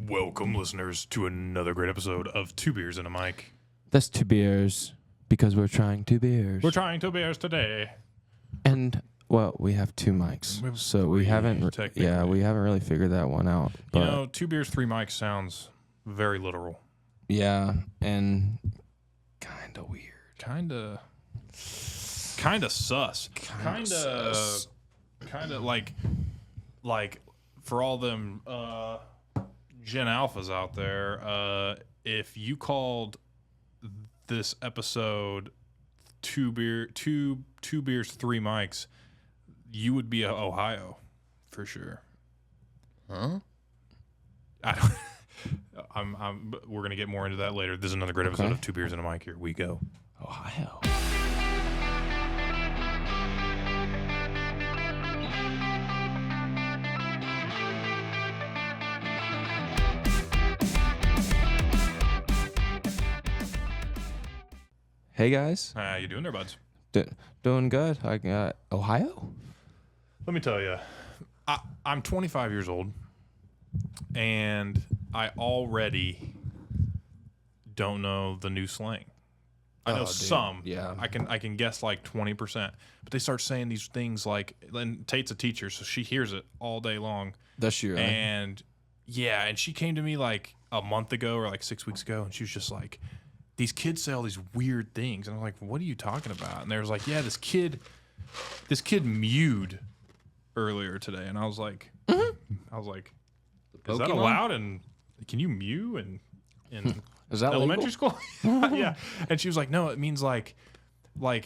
Welcome, listeners, to another great episode of Two Beers and a Mic. That's 2 beers because we're trying 2 beers. We're trying 2 beers today. And, well, we have 2 mics. So we haven't really figured that one out. But 2 beers, 3 mics sounds very literal. Yeah, and kind of weird. Kind of sus. Kind of like for all them Gen Alphas out there, if you called this episode two beers, 3 mics, you would be a Ohio for sure. Huh? We're gonna get more into that later. This is another great episode of 2 Beers and a Mic. Here we go. Ohio. Hey guys, How you doing there, buds? doing good. I got Ohio. Let me tell you, I'm 25 years old, and I already don't know the new slang. I know some. Yeah. I can guess like 20%, but they start saying these things like, and Tate's a teacher, so she hears it all day long. That's you, right? And yeah, and she came to me like a month ago or like 6 weeks ago, and she was just like, these kids say all these weird things. And I'm like, what are you talking about? And they was like, yeah, this kid mewed earlier today. And I was like, is that allowed? And can you mew in Is that elementary legal? school? Yeah. And she was like, no, it means like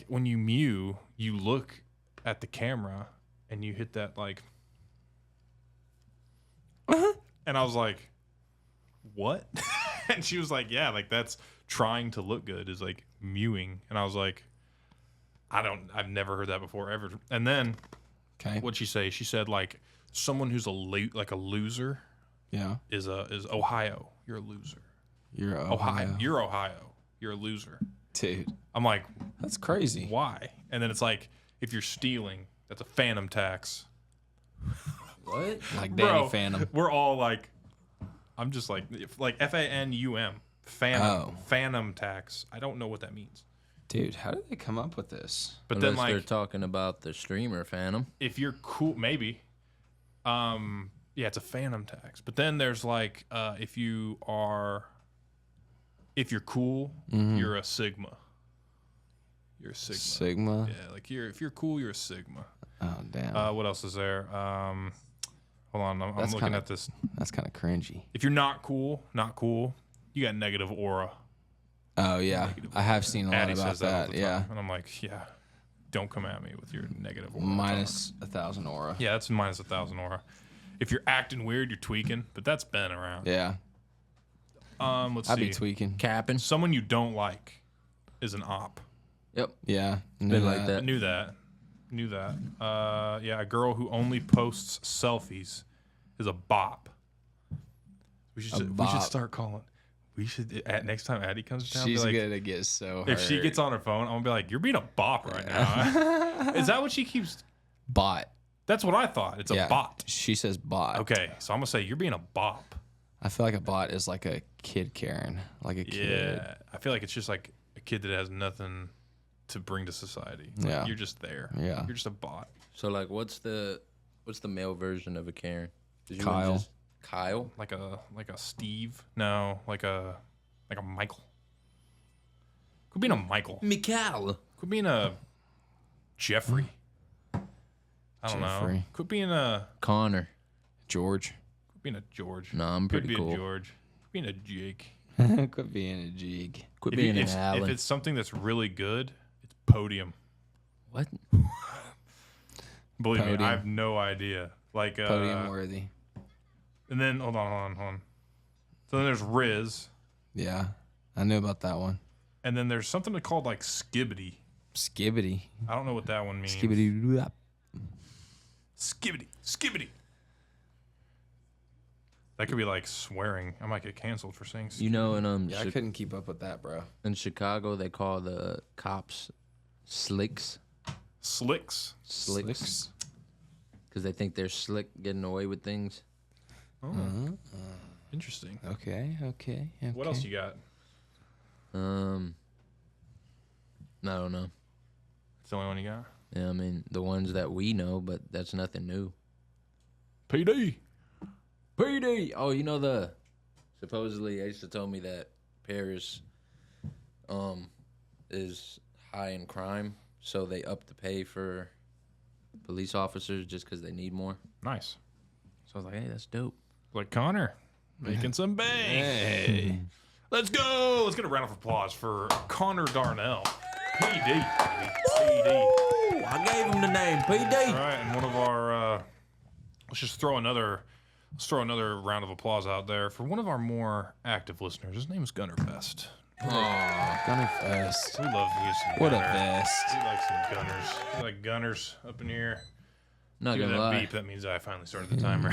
when you mew, you look at the camera and you hit that like, and I was like, what? And she was like, yeah, like that's trying to look good is like mewing. And I was like, I've never heard that before ever. And then what'd she say? She said like someone who's like a loser is Ohio. You're a loser. You're Ohio. You're Ohio. You're a loser. Dude. I'm like, that's crazy. Why? And then it's like, if you're stealing, that's a phantom tax. What? Like Danny Bro, Phantom. We're all like, I'm just like FANUM. Phantom tax. I don't know what that means. Dude, how did they come up with this? But Unless then like they're talking about the streamer Phantom. If you're cool, maybe. Yeah, it's a phantom tax. But then there's like if you're cool, you're a Sigma. You're a Sigma. Sigma? Yeah, like if you're cool, you're a Sigma. Oh damn. What else is there? Hold on, I'm looking at this. That's kind of cringy. If you're not cool, you got negative aura. Oh yeah, I have seen a lot Addie about says that all that. the Yeah, time. And I'm like, yeah, don't come at me with your negative aura. minus 1,000 aura. Yeah, that's minus 1,000 aura. If you're acting weird, you're tweaking, but that's been around. Yeah. Let's see. I'd be tweaking. Capping. Someone you don't like is an op. Yep. Yeah. Been like that. I knew that. Yeah, a girl who only posts selfies is a bop. We should start calling. We should next time Addie comes to town. She's be like, gonna get so hurt. if she gets on her phone, I'm gonna be like, "You're being a bop right now." Is that what she keeps? Bot. That's what I thought. It's a bot. She says bot. Okay, so I'm gonna say you're being a bop. I feel like a bot is like a kid Karen, like a kid. Yeah, I feel like it's just like a kid that has nothing to bring to society. Like, Yeah. you're just there. Yeah. You're just a bot. So like, what's the male version of a Karen? Kyle. Kyle. Like a Steve? No, like a Michael. Could be a Michael. Mikal. Could be a Jeffrey. I don't know. Jeffrey. Could be a Connor. George. Could be a George. No, I'm Could pretty be cool. a George. Could be a Jake. Could be in a jig. Quit If, being you- an if, Allen. if it's something that's really good, it's Podium. What? Believe me, Podium. I have no idea. Like Podium worthy. And then hold on. So then there's Riz, Yeah, I knew about that one. and then there's something called like Skibbidi. Skibbidi. I don't know what that one means. Skibbidi. Skibbidi. That could be like swearing. I might get canceled for saying. You know, in Yeah, I couldn't keep up with that, bro. in Chicago they call the cops slicks. Slicks. Slicks. Because they think they're slick getting away with things. Oh. Interesting. Okay. What else you got? I don't know. It's the only one you got? Yeah, I mean the ones that we know, but that's nothing new. PD. Oh, supposedly Asa told me that Paris, is high in crime, so they up the pay for police officers just because they need more. Nice. So I was like, hey, that's dope. Like Connor, making some bank. Hey. Let's go. Let's get a round of applause for Connor Darnell. PD. PD. I gave him the name, PD. All right, and one of our, let's throw another round of applause out there for one of our more active listeners. His name is Gunnerfest. Oh, Gunnerfest. We love you some What gunner. a vest. We like some gunners. We like gunners up in here. Not Do gonna that lie. beep. That means I finally started the timer.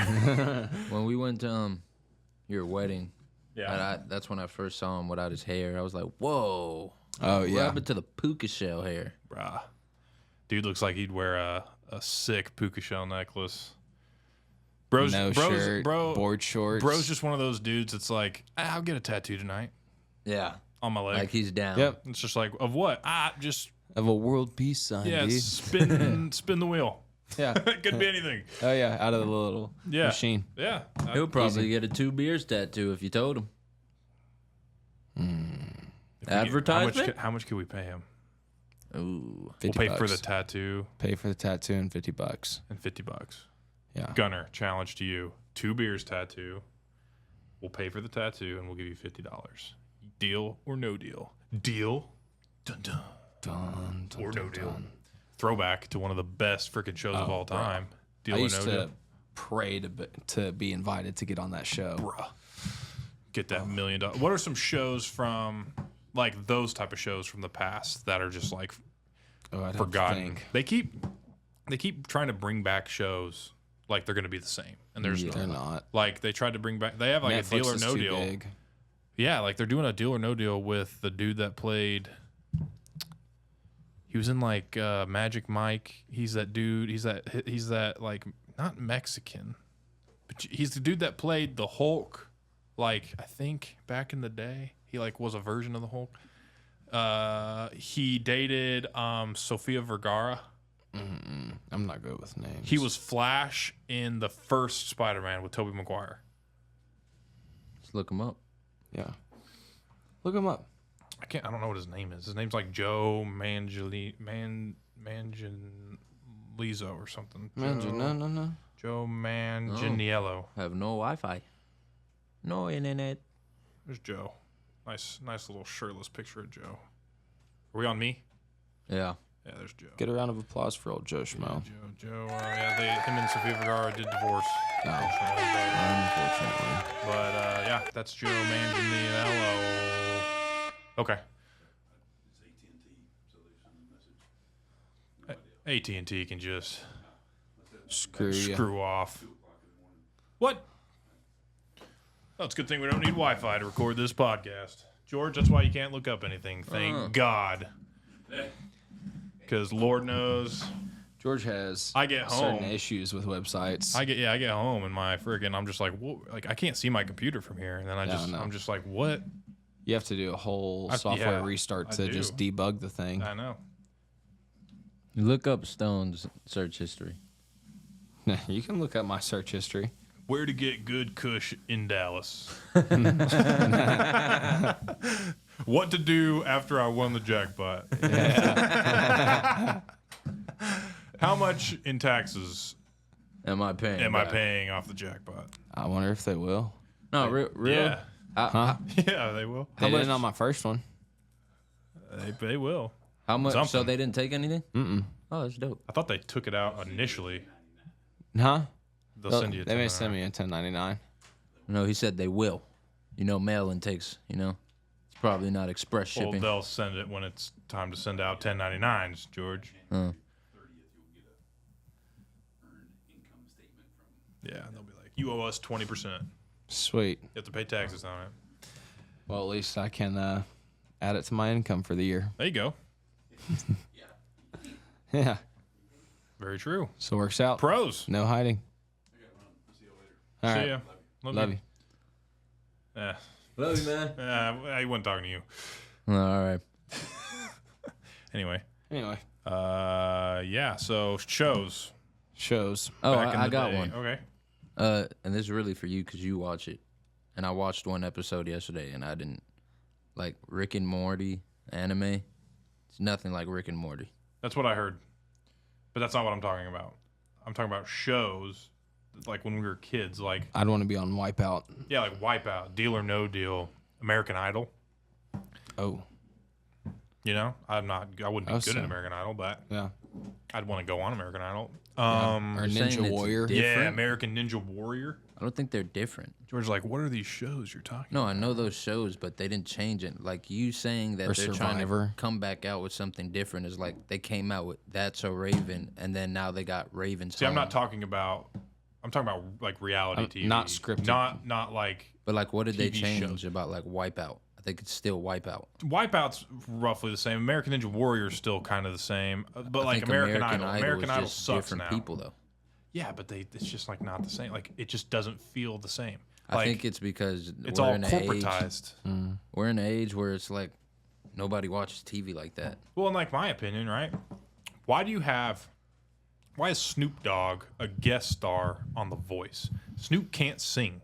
When we went to your wedding, Yeah. that's when I first saw him without his hair. I was like, whoa. Oh, What yeah. happened to the puka shell hair? Bruh. Dude looks like he'd wear a sick puka shell necklace. Shirt, board shorts. Bro's just one of those dudes that's like, I'll get a tattoo tonight Yeah. on my leg. Like he's down. Yep. It's just like, of what? Just, Of a world peace sign, yeah, dude. spin the wheel. Yeah. It could be anything. Oh, yeah. Out of the little machine. Yeah. He'll probably get a 2 beers tattoo if you told him. Advertisement? How much could we pay him? Ooh. We'll pay for $50. the tattoo Pay for the tattoo and $50. and $50. Yeah. Gunner, challenge to you. 2 beers tattoo. We'll pay for the tattoo and we'll give you $50. Deal or no deal? Deal. Dun dun. Dun, dun, Or dun, no deal. dun. Throwback to one of the best freaking shows of all bro. time. Deal I or used no to deal? pray to be invited to get on that show. Bruh. Get that $1 million. What are some shows from, like, those type of shows from the past that are just like Oh, I'd have to forgotten? think. They keep trying to bring back shows like they're going to be the same, and there's They're not. like they tried to bring back. They have like Netflix a deal or is no too deal. big. Yeah, like they're doing a deal or no deal with the dude that played. He was in like Magic Mike. He's that dude. He's that like not Mexican, but he's the dude that played the Hulk. Like I think back in the day, he like was a version of the Hulk. He dated Sofia Vergara. I'm not good with names. He was Flash in the first Spider-Man with Tobey Maguire. Let's look him up. Yeah. Look him up. I don't know what his name is. His name's like Joe Manganiello or something. No. Joe Manganiello. I have no Wi-Fi. No internet. There's Joe. Nice little shirtless picture of Joe. Are we on me? Yeah. Yeah, there's Joe. Get a round of applause for old Joe Schmo. Joe. Him and Sofia Vergara did divorce. No. Unfortunately. Unfortunately. But yeah, that's Joe Manganiello. Okay. AT&T can just screw off. What? Well, it's a good thing we don't need Wi-Fi to record this podcast. George, that's why you can't look up anything. Thank God. Because Lord knows, George has I get certain home. issues with websites. I get home and my friggin' I'm just like, whoa, like I can't see my computer from here, and then I'm just like, what? You have to do a whole software restart to just debug the thing. I know. Look up Stone's search history. You can look up my search history. Where to get good kush in Dallas? What to do after I won the jackpot? Yeah. How much in taxes Am I paying? am I paying off the jackpot? I wonder if they will. No, real. Yeah. Huh? Yeah, they will. They didn't on my first one. They will. How much? So Something. they didn't take anything? Mm-mm. Oh, that's dope. I thought they took it out initially. Huh? They'll send you. They may send me a 1099. No, he said they will. Mail-in takes, it's probably not express Well, shipping. they'll send it when it's time to send out 1099s, George. Yeah, they'll be like, you owe us 20%. Sweet. You have to pay taxes on it. Well, at least I can add it to my income for the year. There you go. Yeah. Very true. So it works out. Pros. No hiding. All right. See ya. Love you. Love you, man. I wasn't talking to you. All right. Anyway. Yeah. So shows. Oh, back in I the got day. one. Okay. And this is really for you because you watch it, and I watched one episode yesterday, and I didn't like Rick and Morty anime. It's nothing like Rick and Morty. That's what I heard, but that's not what I'm talking about. I'm talking about shows, like when we were kids, like I'd want to be on Wipeout. yeah, like Wipeout, Deal or No Deal, American Idol. Oh. You know, I wouldn't be good at American Idol, but yeah, I'd want to go on American Idol. Or Ninja Warrior. Yeah, American Ninja Warrior. I don't think they're different. George's like, what are these shows you're talking No, about? I know those shows, but they didn't change it. Like you saying that Or they're trying Survivor. to come back out with something different is like they came out with That's So Raven, and then now they got Raven's See, I'm Home. not talking about. I'm talking about like reality TV, not scripted. not like. But like, what did they TV change shows. about like Wipeout? I think it's still Wipeout. Wipeout's roughly the same. American Ninja Warrior is still kind of the same, but I like think American Idol is just sucks different now. people though. Yeah, but it's just like not the same. Like it just doesn't feel the same. I Like, think it's because it's we're all in an age, corporatized. we're in an age where it's like nobody watches TV like that. Well, in like my opinion, right? Why is Snoop Dogg a guest star on The Voice? Snoop can't sing.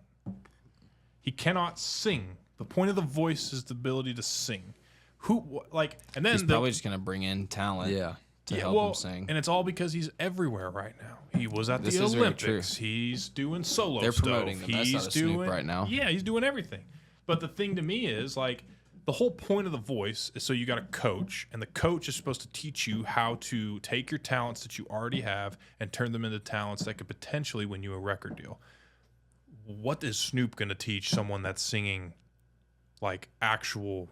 He cannot sing. The point of The Voice is the ability to sing. And then He's probably just gonna bring in talent. Yeah. To help him sing. And it's all because he's everywhere right now. He was at This the is very true. Olympics. He's doing solo They're stuff. promoting the mess He's out of Snoop doing right now. Yeah, he's doing everything. But the thing to me is like the whole point of The Voice is so you got a coach, and the coach is supposed to teach you how to take your talents that you already have and turn them into talents that could potentially win you a record deal. What is Snoop going to teach someone that's singing like actual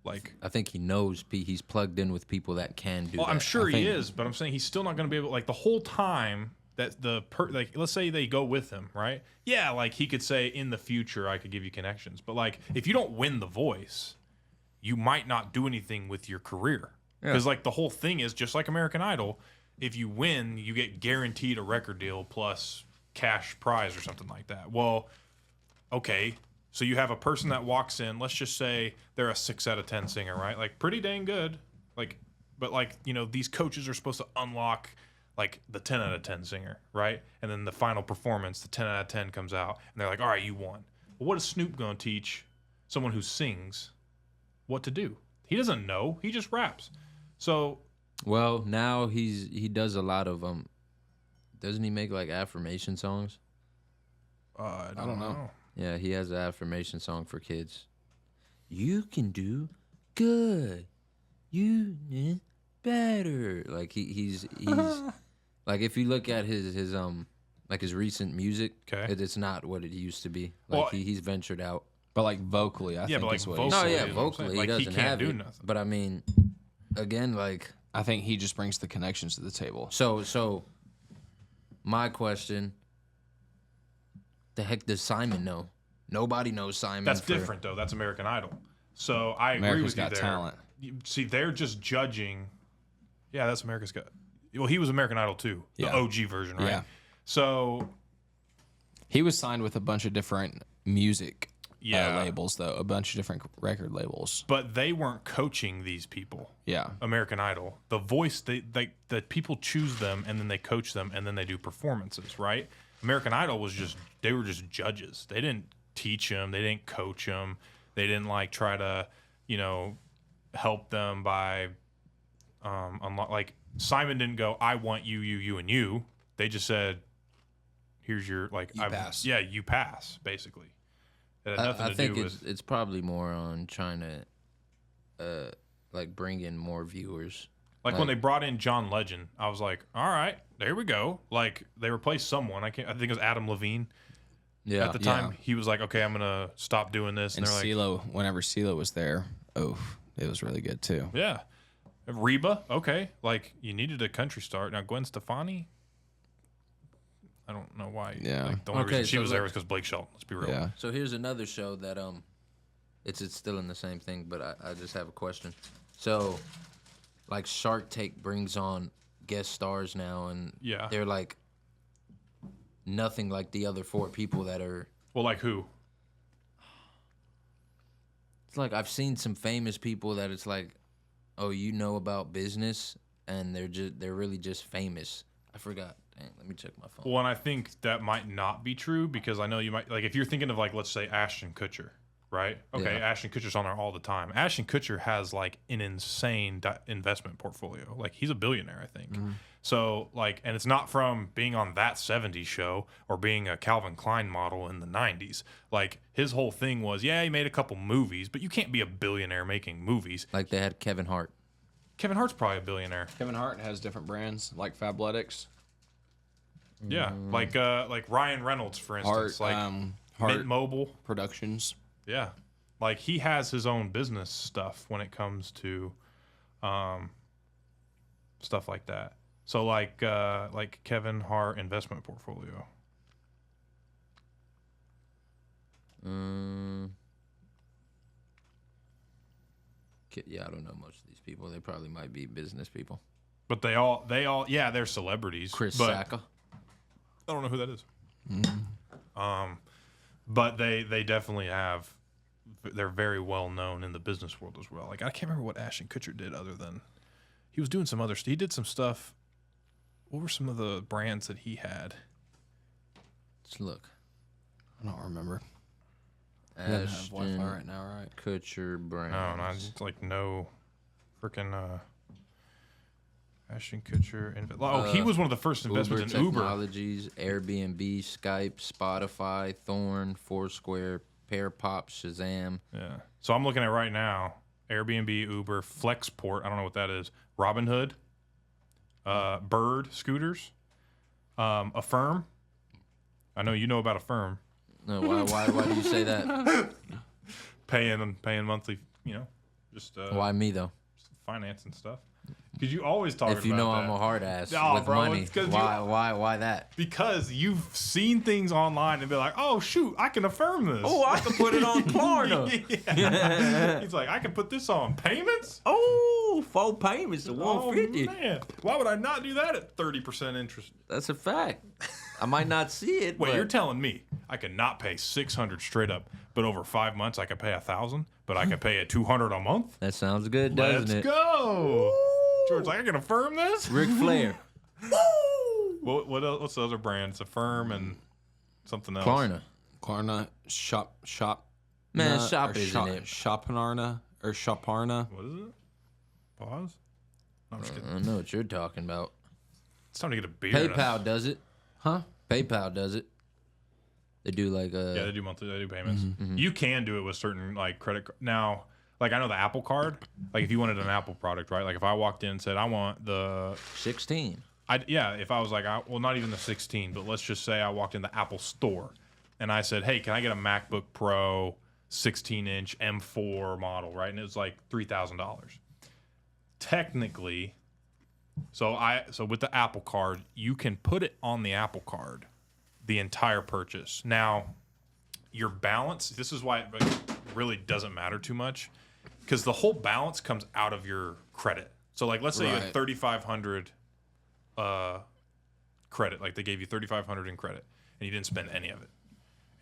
like I think he knows he's plugged in with people that can do well, that. I'm sure he is, but I'm saying he's still not going to be able like the whole time that like let's say they go with him, right? Yeah, like he could say in the future I could give you connections, but like if you don't win The Voice, you might not do anything with your career. Because like the whole thing is just like American Idol, if you win, you get guaranteed a record deal plus cash prize or something like that. Well, okay, so you have a person that walks in, let's just say they're a 6 out of 10 singer, right? Like pretty dang good. Like, but like, you know, these coaches are supposed to unlock like the 10 out of 10 singer, right? And then the final performance, the 10 out of 10 comes out and they're like, all right, you won. Well, what is Snoop going to teach someone who sings what to do? He doesn't know. He just raps. So, well, now he does a lot of doesn't he make like affirmation songs? I don't know. Yeah, he has an affirmation song for kids. You can do good. You better. Like he's like if you look at his like his recent music, Okay. it's not what it used to be. Like Well, he's ventured out. But like vocally, I think but like is what vocally, No, he's yeah, is what I'm saying. vocally Like, he he doesn't can't have do it. nothing. But I mean, again, like I think he just brings the connections to the table. so. My question: the heck does Simon know? Nobody knows Simon. That's different though. That's American Idol. So I agree America's with you Got there. Talent. See, they're just judging. Yeah, that's America's Got. Well, he was American Idol too, the Yeah. OG version, right? Yeah. So He was signed with a bunch of different music Yeah. labels, though. A bunch of different record labels. but they weren't coaching these people. Yeah. American Idol, The Voice, the people choose them and then they coach them and then they do performances, right? American Idol they were just judges. They didn't teach them, they didn't coach them, they didn't like try to, help them by, like Simon didn't go, I want you, you, and you. They just said, here's your You pass. Yeah, you pass basically. It had nothing I to think do with. it's probably more on trying to like bring in more viewers. Like when they brought in John Legend, I was like, all right, there we go. Like they replaced someone. I think it was Adam Levine. Yeah. At the time, he was like, okay, I'm gonna stop doing this. And they're like, CeeLo, whenever CeeLo was there, it was really good too. yeah, Reba, okay. Like you needed a country star. Now Gwen Stefani, I don't know why. Yeah. Like, the only Okay, reason she so was there look- was because Blake Shelton. Let's be real. Yeah. So here's another show that it's still in the same thing, but I just have a question. So, like Shark Tank brings on guest stars now, and Yeah. they're like nothing like the other 4 people that are. Well, like who? It's like I've seen some famous people that it's like, oh, you know about business, and they're really just famous. I forgot. Dang, let me check my phone. Well, and I think that might not be true because I know you might like if you're thinking of like let's say Ashton Kutcher, right? Okay, Yeah. Ashton Kutcher's on there all the time. Ashton Kutcher has like an insane investment portfolio. Like he's a billionaire, I think. So like, and it's not from being on that '70s show or being a Calvin Klein model in the '90s. Like his whole thing was, yeah, he made a couple movies, but you can't be a billionaire making movies. Like they had Kevin Hart. Kevin Hart's probably a billionaire. Kevin Hart has different brands like Fabletics. Yeah, like Ryan Reynolds, for instance, Hart, like Hart Mint Mobile Productions. Yeah, like he has his own business stuff when it comes to, stuff like that. So like Kevin Hart investment portfolio. Yeah, I don't know most of these people. They probably might be business people. But they all yeah, they're celebrities. Chris but Sacca. I don't know who that is. But they definitely have. They're very well known in the business world as well. Like I can't remember what Ashton Kutcher did other than he was doing some other. He did some stuff. What were some of the brands that he had? Let's look. I don't remember. I don't have Wi-Fi right now, right? Kutcher brands. No, not like no freaking Ashton Kutcher. He was one of the first investments in Uber. Technologies, Airbnb, Skype, Spotify, Thorn, Foursquare, Pearpop, Shazam. Yeah. So I'm looking at right now Airbnb, Uber, Flexport. I don't know what that is. Robinhood, Bird Scooters, Affirm. I know you know about Affirm. No, why do you say that? Paying monthly, just Why me though? financing stuff. Because you always talk about If you know that. I'm a hard ass No, with bro, money, it's 'cause why that? Because you've seen things online and be like, oh shoot, I can affirm this. Oh, I can put it on Klarna. Yeah. He's like, I can put this on payments. Oh, 4 payments to Oh 150. man, why would I not do that at 30% interest? That's a fact. I might not see it. Wait, but you're telling me I could not pay $600 straight up, but over 5 months I could pay $1,000, but I could pay at $200 a month? that sounds good, doesn't Let's it? go. George's like, I can affirm this. Ric Flair, What else? What's the other brands? Affirm and something else. Klarna. Shop. Man, Nah, shop or isn't it? Shoparna or Shoparna. What is it? Pause. No, I'm just I kidding. don't know what you're talking about. It's time to get a beer. and PayPal does it. Huh? PayPal does it. They do like Yeah, they do monthly. They do payments. Mm-hmm. You can do it with certain like credit now. Like I know the Apple Card. Like if you wanted an Apple product, right? Like if I walked in and said I want the 16. if I was like, not even the 16, but let's just say I walked in the Apple store and I said, hey, can I get a MacBook Pro 16-inch M4 model, right? And it was like $3,000. Technically, so with the Apple Card, you can put it on the Apple Card, the entire purchase. Now, your balance, this is why it really doesn't matter too much, because the whole balance comes out of your credit. So like, let's say you had 3,500 credit, like they gave you 3,500 in credit, and you didn't spend any of it,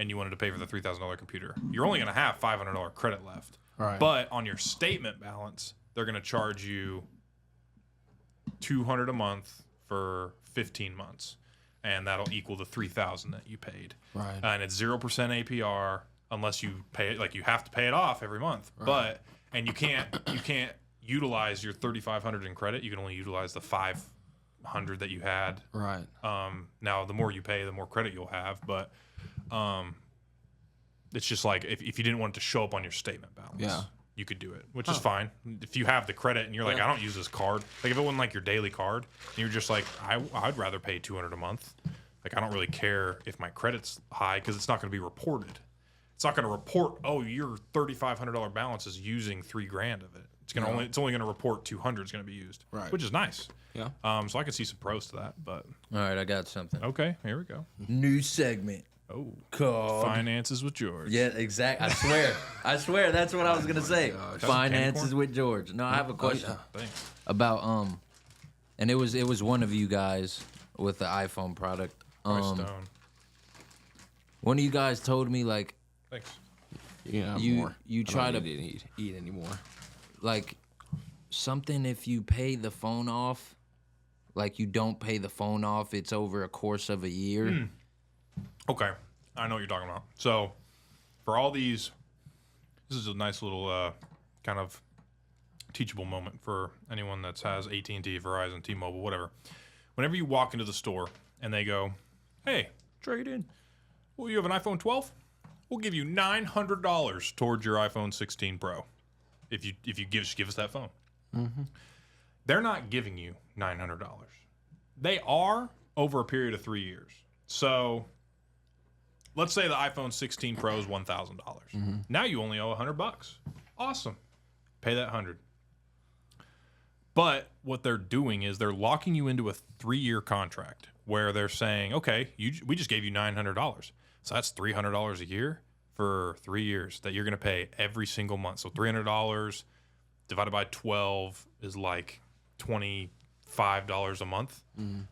and you wanted to pay for the $3,000 computer. You're only going to have $500 credit left. Right. But on your statement balance, they're going to charge you $200 a month for 15 months, and that'll equal the $3,000 that you paid. Right. And it's 0% APR unless you pay it. Like you have to pay it off every month. Right. And you can't utilize your 3,500 in credit. You can only utilize the 500 that you had. Right. Now the more you pay, the more credit you'll have. But it's just like if you didn't want it to show up on your statement balance, you could do it, which is fine. If you have the credit and you're like, I don't use this card. Like if it wasn't like your daily card, and you're just like, I'd rather pay $200 a month. Like I don't really care if my credit's high because it's not going to be reported. It's not going to report, oh, your $3,500 balance is using $3,000 of it. It's only going to report 200 is going to be used, Right. which is nice. Yeah. So I can see some pros to that, but All right, I got something. okay, here we go. New segment Oh, called finances with George. Yeah, exact. I swear, that's what I was gonna say. Finances with George. No, I have a question Thanks. about and it was one of you guys with the iPhone product. Stone. One of you guys told me like Thanks. You know, you try to eat anymore. Like something if you pay the phone off, like you don't pay the phone off, it's over a course of a year. Okay, I know what you're talking about. So for all these, this is a nice little kind of teachable moment for anyone that has AT&T, Verizon, T-Mobile, whatever. Whenever you walk into the store and they go, hey, trade in. Well, you have an iPhone 12? We'll give you $900 towards your iPhone 16 Pro if you give us that phone. Mm-hmm. They're not giving you $900. They are over a period of 3 years. So let's say the iPhone 16 Pro is $1,000. Mm-hmm. Now you only owe $100. Awesome. Pay that $100. But what they're doing is they're locking you into a 3-year contract where they're saying, okay, we just gave you $900. So that's $300 a year for 3 years that you're going to pay every single month. So $300 divided by 12 is like $25 a month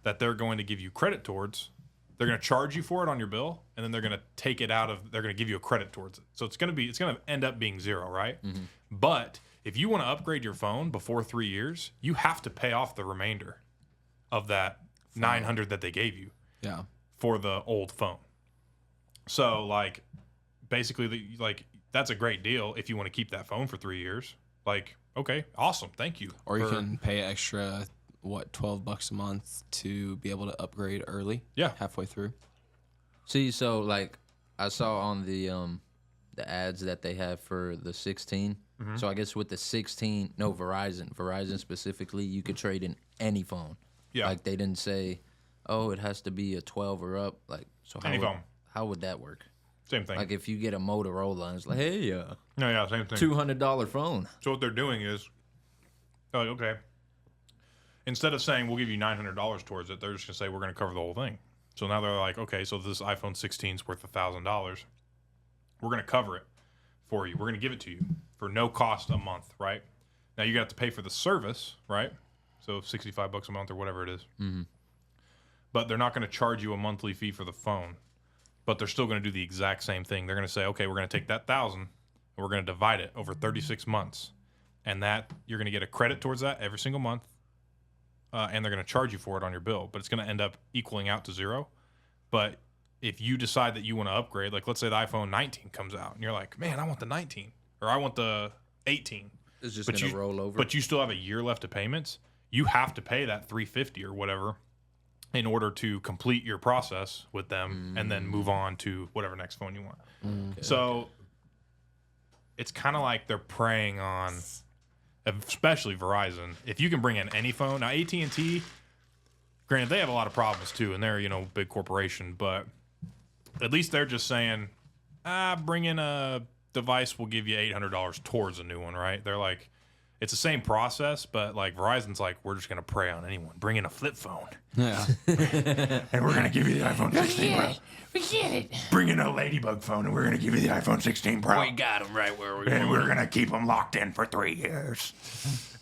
that they're going to give you credit towards. They're going to charge you for it on your bill, and then they're going to take it out of. They're going to give you a credit towards it. So it's going to end up being zero, right? Mm-hmm. But if you want to upgrade your phone before 3 years, you have to pay off the remainder of that $900 that they gave you. Yeah. For the old phone. So like, basically, that's a great deal if you want to keep that phone for 3 years. Like, okay, awesome, thank you. Or you can pay extra, $12 a month to be able to upgrade early. Yeah, halfway through. See, so like, I saw on the ads that they have for the 16. Mm-hmm. So I guess with the 16, no, Verizon specifically, you could trade in any phone. Yeah. Like they didn't say, oh, it has to be a 12 or up. Like, so any phone. How would that work? Same thing. Like if you get a Motorola and it's like, hey, no, yeah, same thing. $200 phone. So what they're doing is, like, okay, instead of saying we'll give you $900 towards it, they're just gonna say we're gonna cover the whole thing. So now they're like, okay, so this iPhone 16 is worth $1,000. We're gonna cover it for you. We're gonna give it to you for no cost a month, right? Now you got to pay for the service, right? So $65 a month or whatever it is. Mm-hmm. But they're not going to charge you a monthly fee for the phone. But they're still going to do the exact same thing. They're going to say, okay, we're going to take that $1,000 and we're going to divide it over 36 months, and that you're going to get a credit towards that every single month, and they're going to charge you for it on your bill. But it's going to end up equaling out to zero. But if you decide that you want to upgrade, like let's say the iPhone 19 comes out, and you're like, man, I want the 19 or I want the 18. It's just going to roll over. But you still have a year left of payments. You have to pay that $350 or whatever in order to complete your process with them and then move on to whatever next phone you want. Okay, so it's kind of like they're preying on, especially Verizon. If you can bring in any phone, now AT&T, granted they have a lot of problems too, and they're big corporation, but at least they're just saying, bring in a device, we'll give you $800 towards a new one, right? They're like, it's the same process, but like Verizon's like, we're just gonna prey on anyone. Bring in a flip phone. Yeah. And we're gonna give you the iPhone 16 Pro. We get it. Bring in a Ladybug phone, and we're gonna give you the iPhone 16 Pro. We got them right where we want. And we're gonna keep them locked in for 3 years.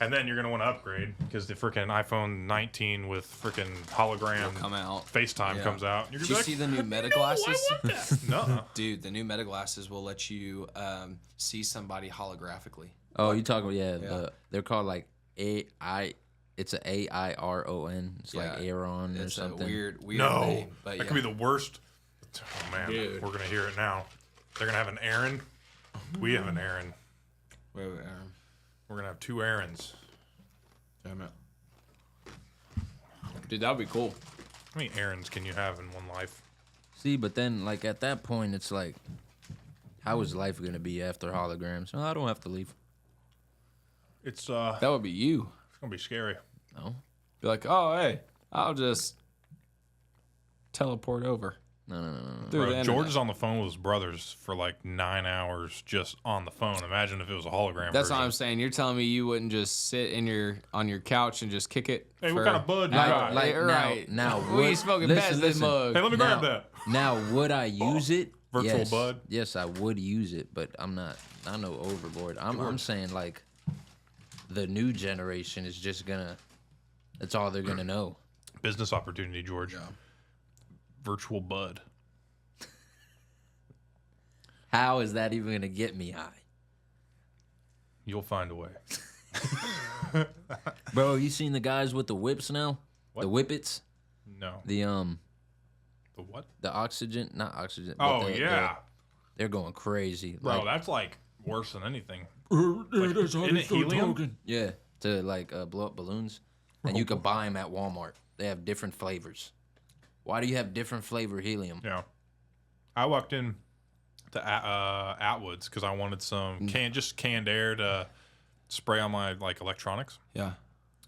And then you're gonna want to upgrade because the freaking iPhone 19 with freaking hologram come out. FaceTime comes out. Did you see the new Meta glasses? No. Dude, the new Meta glasses will let you see somebody holographically. Oh, you talking about they're called like AI. It's a AIRON. It's like Aaron or something. A weird no, name. But that could be the worst. Oh man, dude. We're gonna hear it now. They're gonna have an Aaron. We have an Aaron. Wait, Aaron. We're gonna have two Aarons. Damn it. Dude, that would be cool. How many Aarons can you have in one life? See, but then like at that point, it's like, how is life gonna be after holograms? Oh, I don't have to leave. It's that would be you. It's gonna be scary. No. Be like, oh hey, I'll just teleport over. No. Bro, George is on the phone with his brothers for like 9 hours just on the phone. Imagine if it was a hologram. That's version. what I'm saying. You're telling me you wouldn't just sit on your couch and just kick it? Hey, what kind of bud you got? Like now we smoking past this mug. Hey, let me grab that. Now, would I use it? Virtual bud? Yes, I would use it, but I'm not overboard. I'm saying like the new generation is just gonna, that's all they're gonna know. Business opportunity, George. Yeah. Virtual bud. How is that even gonna get me high? You'll find a way. Bro, you seen the guys with the whips now? What? The whippets? No. The what? The oxygen, not oxygen. Oh, but yeah. they're going crazy. Bro, Like, that's like worse than anything. Like, isn't it helium? yeah, to like blow up balloons, and you can buy them at Walmart. They have different flavors. Why do you have different flavor helium? Yeah. I walked in to Atwood's because I wanted some canned air to spray on my like electronics. Yeah.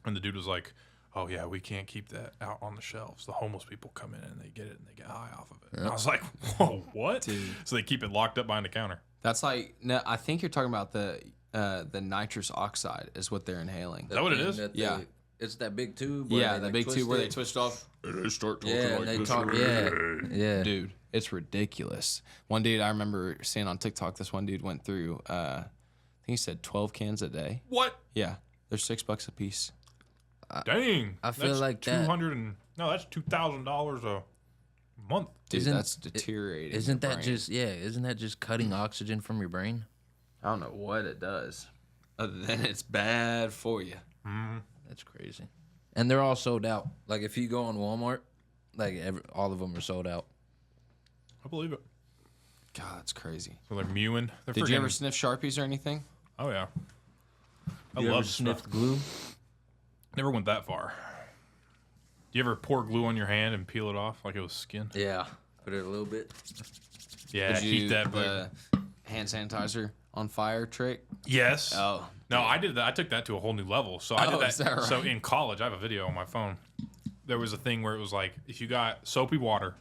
And the dude was like, "Oh yeah, we can't keep that out on the shelves. The homeless people come in and they get it and they get high off of it." And I was like, "Whoa, what?" Dude. So they keep it locked up behind the counter. That's like, no, I think you're talking about the nitrous oxide is what they're inhaling. Is that what it is? Yeah. It's that big tube. Yeah, the big tube where they twist off. And they start talking Yeah, like they this. talk. Yeah. Dude, it's ridiculous. One dude I remember seeing on TikTok, this one dude went through, I think he said 12 cans a day. What? Yeah. They're $6 a piece. Dang. I feel that's like that. that's $2,000 a month. Dude, Isn't- that's deteriorating. Isn't your that brain. isn't that just cutting oxygen from your brain? I don't know what it does, other than it's bad for you. That's crazy. And they're all sold out. Like if you go on Walmart, like all of them are sold out. I believe it. God, that's crazy. So they're mewing. They're Did you ever sniff Sharpies or anything? Oh yeah. I You ever love sniffed glue? Never went that far. Do you ever pour glue on your hand and peel it off like it was skin? Yeah. Put it a little bit. Yeah, Did you heat do that. the hand sanitizer on fire trick? Yes. Oh. No, I did that. I took that to a whole new level. So I did that. Is that right? So in college, I have a video on my phone. There was a thing where it was like, if you got soapy water,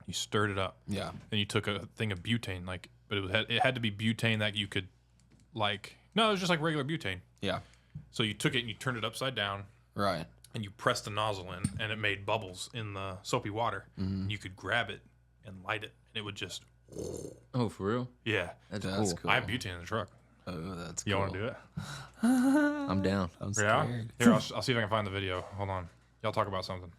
you stirred it up. Yeah. Then you took a thing of butane, like, but it had to be butane that you could, like, no, it was just like regular butane. Yeah. So you took it and you turned it upside down. Right. And you pressed the nozzle in, and it made bubbles in the soapy water. And you could grab it and light it, and it would just, Oh, for real? yeah. That's That's cool. cool. I have butane in the truck. Oh, that's You cool. want to do it? I'm down. I'm Yeah. scared. Here, I'll see if I can find the video. Hold on. Y'all talk about something.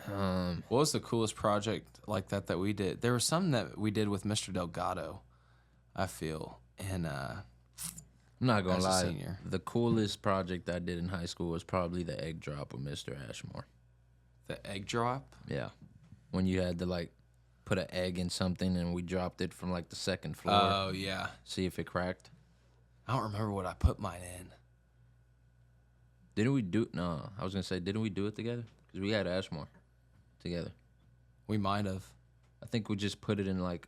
What was the coolest project like that we did? There was some that we did with Mr. Delgado, I feel. And I'm not gonna As a lie. senior. The coolest project I did in high school was probably the egg drop with Mr. Ashmore. the egg drop. Yeah. When you had to like put an egg in something and we dropped it from like the second floor. Oh, yeah. See if it cracked. I don't remember what I put mine in. Didn't we do? No, I was gonna say, didn't we do it together? Because we had Ashmore together. We might have. I think we just put it in like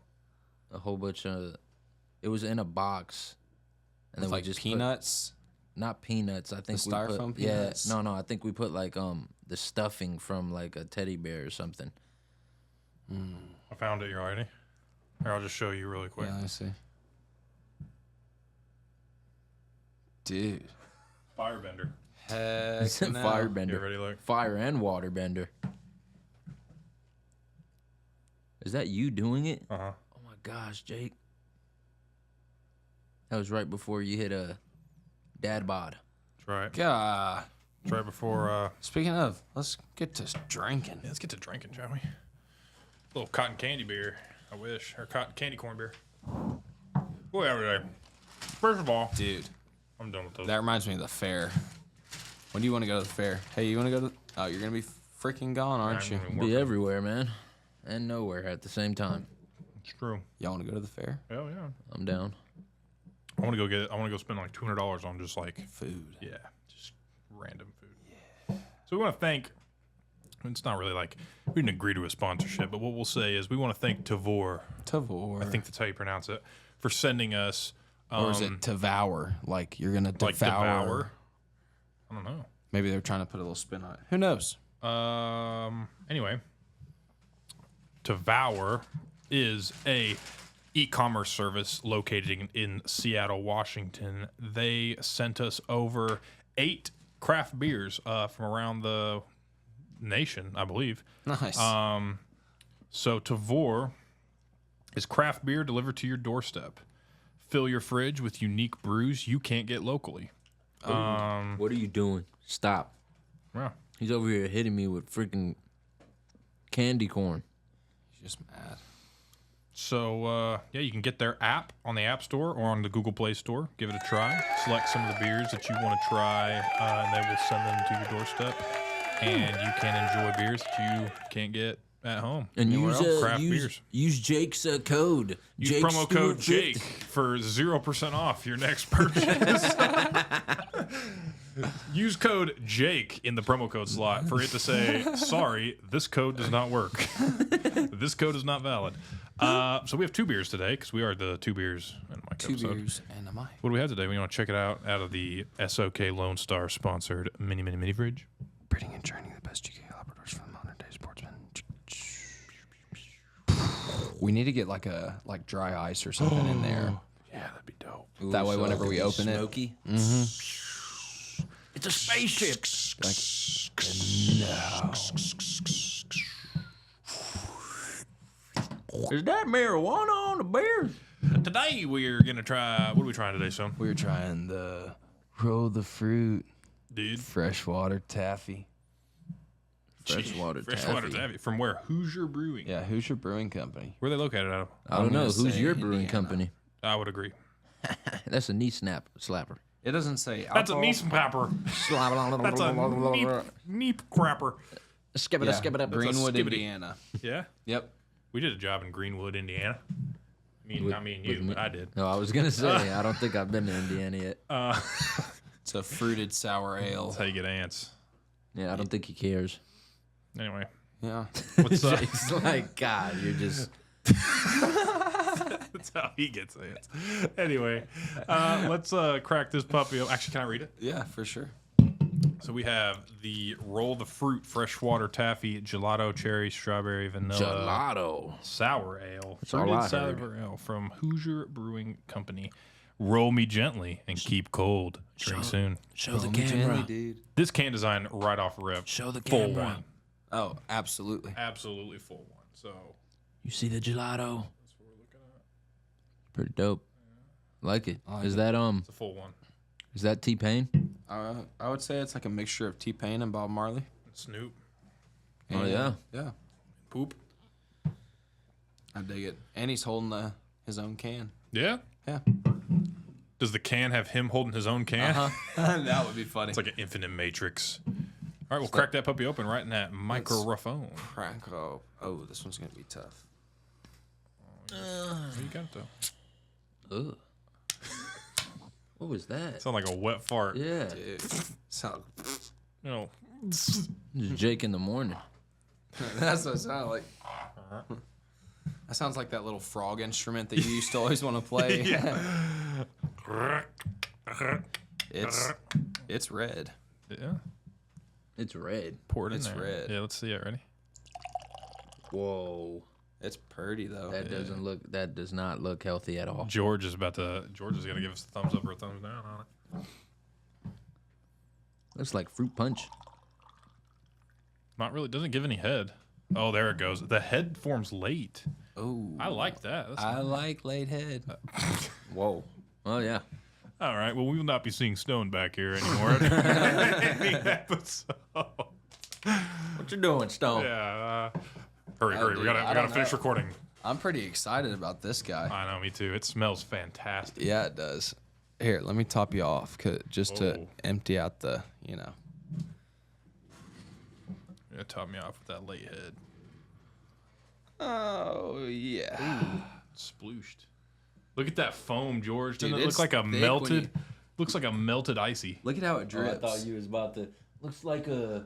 a whole bunch of. It was in a box, and With then like we just peanuts. not peanuts. I think The we styrofoam put, peanuts? Yeah, no. I think we put like the stuffing from like a teddy bear or something. I found it. You ready? Here, I'll just show you really quick. Yeah, I see. Dude. Firebender. Heck no. You Firebender, ready? Look. fire and water bender. Is that you doing it? Uh huh. Oh my gosh, Jake. That was right before you hit a dad bod. That's right. God. It's right before. Speaking of, let's get to drinking. Yeah, let's get to drinking, shall we? A little cotton candy beer. I wish, or cotton candy corn beer. Whatever. First of all, Dude, I'm done with those. that reminds me of the fair. When do you want to go to the fair? Hey, you want to go to... Oh, you're going to be freaking gone, aren't you? Be everywhere, man, and nowhere at the same time. It's true. Y'all want to go to the fair? Hell yeah. I'm down. I want to go get. I want to go spend like $200 on just like Food. yeah, just random food. Yeah. So we want to thank. It's not really like we didn't agree to a sponsorship, but what we'll say is we want to thank Tavor. Tavor. I think that's how you pronounce it, for sending us. Or is it devour? Like you're going to like devour. devour? I don't know. Maybe they're trying to put a little spin on it. Who knows? Anyway, Devour is a e-commerce service located in Seattle, Washington. They sent us over 8 craft beers from around the nation, I believe. Nice. So Tavor is craft beer delivered to your doorstep. Fill your fridge with unique brews you can't get locally. What are you doing? Stop. Yeah. He's over here hitting me with freaking candy corn. He's just mad. So, yeah, you can get their app on the App Store or on the Google Play Store. Give it a try. Select some of the beers that you want to try, and they will send them to your doorstep. And you can enjoy beers that you can't get at home. And Craft beers. use Jake's code. Use Jake promo code Stewart Jake for 0% off your next purchase. Use code Jake in the promo code slot for it to say, sorry, this code does not work. This code is not valid. So we have 2 beers today because we are the 2 beers and a mic 2 episode. beers and a mic. What do we have today? We want to check it out of the SOK Lone Star sponsored mini fridge. Breeding and training the best GK Labradors for the modern day sportsman. We need to get like dry ice or something in there. Yeah, that'd be dope. That way, whenever we open it, Smoky. It's a spaceship. Is that marijuana on the beer? Today we're going to try, what are we trying today, son? we were trying the roll the fruit Dude. freshwater taffy. Freshwater taffy. From where? Hoosier Brewing. Yeah, Hoosier Brewing Company. Where are they located out of? I don't I'm know. gonna Who's say your brewing Indiana. company? I would agree. That's a knee slapper. It doesn't say That's a alcohol. knee snapper. That's a knee crapper. Skip it Yeah, up, skip it up. Greenwood, skibbity. Indiana. Yeah. Yep. We did a job in Greenwood, Indiana. Not me and you, but I did. No, I was gonna say I don't think I've been to Indiana yet. It's a fruited sour ale. That's how you get ants. Yeah, I don't think he cares. Anyway, Yeah. what's up? It's like God, you're just. That's how he gets ants. Anyway, let's crack this puppy open. Actually, can I read it? Yeah, for sure. So we have the Roll the Fruit Freshwater Taffy Gelato Cherry Strawberry Vanilla Gelato. Sour Ale. That's all I Sour heard. Ale from Hoosier Brewing Company. Roll me gently and keep cold. Drink soon. Show the Gently, camera. dude. This can design right off rip. Show the Full camera. one. Oh, absolutely. Absolutely full one. So You see the gelato? that's what we're looking at. Pretty dope. Like it. I like Is it. that It's a full one. is that T-Pain? I would say it's like a mixture of T-Pain and Bob Marley. Snoop. Oh And- yeah. Yeah. Poop. I dig it. And he's holding his own can. Yeah. Yeah. Does the can have him holding his own can? That would be funny. It's like an infinite matrix. All right, we'll crack that puppy open right in that microphone. crank up. Oh, this one's gonna be tough. Oh, you got it though. Ugh. What was that? Sound like a wet fart. Yeah. Dude. Sound, You know. It's Jake in the morning. that's what it sounds like. That sounds like that little frog instrument that you used to always want to play. It's red. Yeah. It's red. Pour it in It's there. red. Yeah, let's see it. Ready? Whoa. It's purty though. That doesn't look. That does not look healthy at all. George is gonna give us a thumbs up or a thumbs down on it. Looks like fruit punch. Not really. Doesn't give any head. Oh, there it goes. The head forms late. Oh, I like that. That's I like laid head. Whoa. Oh yeah. all right. Well, we will not be seeing Stone back here anymore. Any episode. What you doing, Stone? Yeah. Hurry. dude, We gotta don't finish know. recording. I'm pretty excited about this guy. I know. Me too. It smells fantastic. Yeah, it does. Here, let me top you off, just to Whoa. empty out the, Yeah, top me off with that late head. Oh yeah. Splooshed. Look at that foam, George. Doesn't Dude, it look it's like a thick when melted? you- Looks like a melted icy. Look at how it Oh, drips. I thought you was about to. Looks like a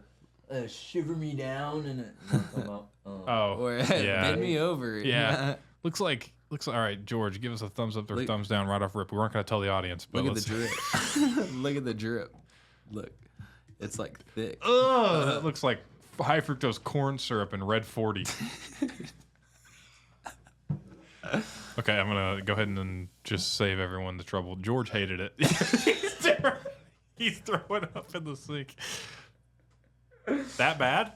shiver me down and a. Oh, Or yeah. bend me over. Yeah. looks like. All right, George. Give us a thumbs up or Look- thumbs down right off rip. We weren't gonna tell the audience, but Look at the let's. drip. Look at the drip. Look, it's like thick. Ugh, that looks like high fructose corn syrup in Red 40. Okay, I'm gonna go ahead and then just save everyone the trouble. George hated it. He's throwing up in the sink. That bad?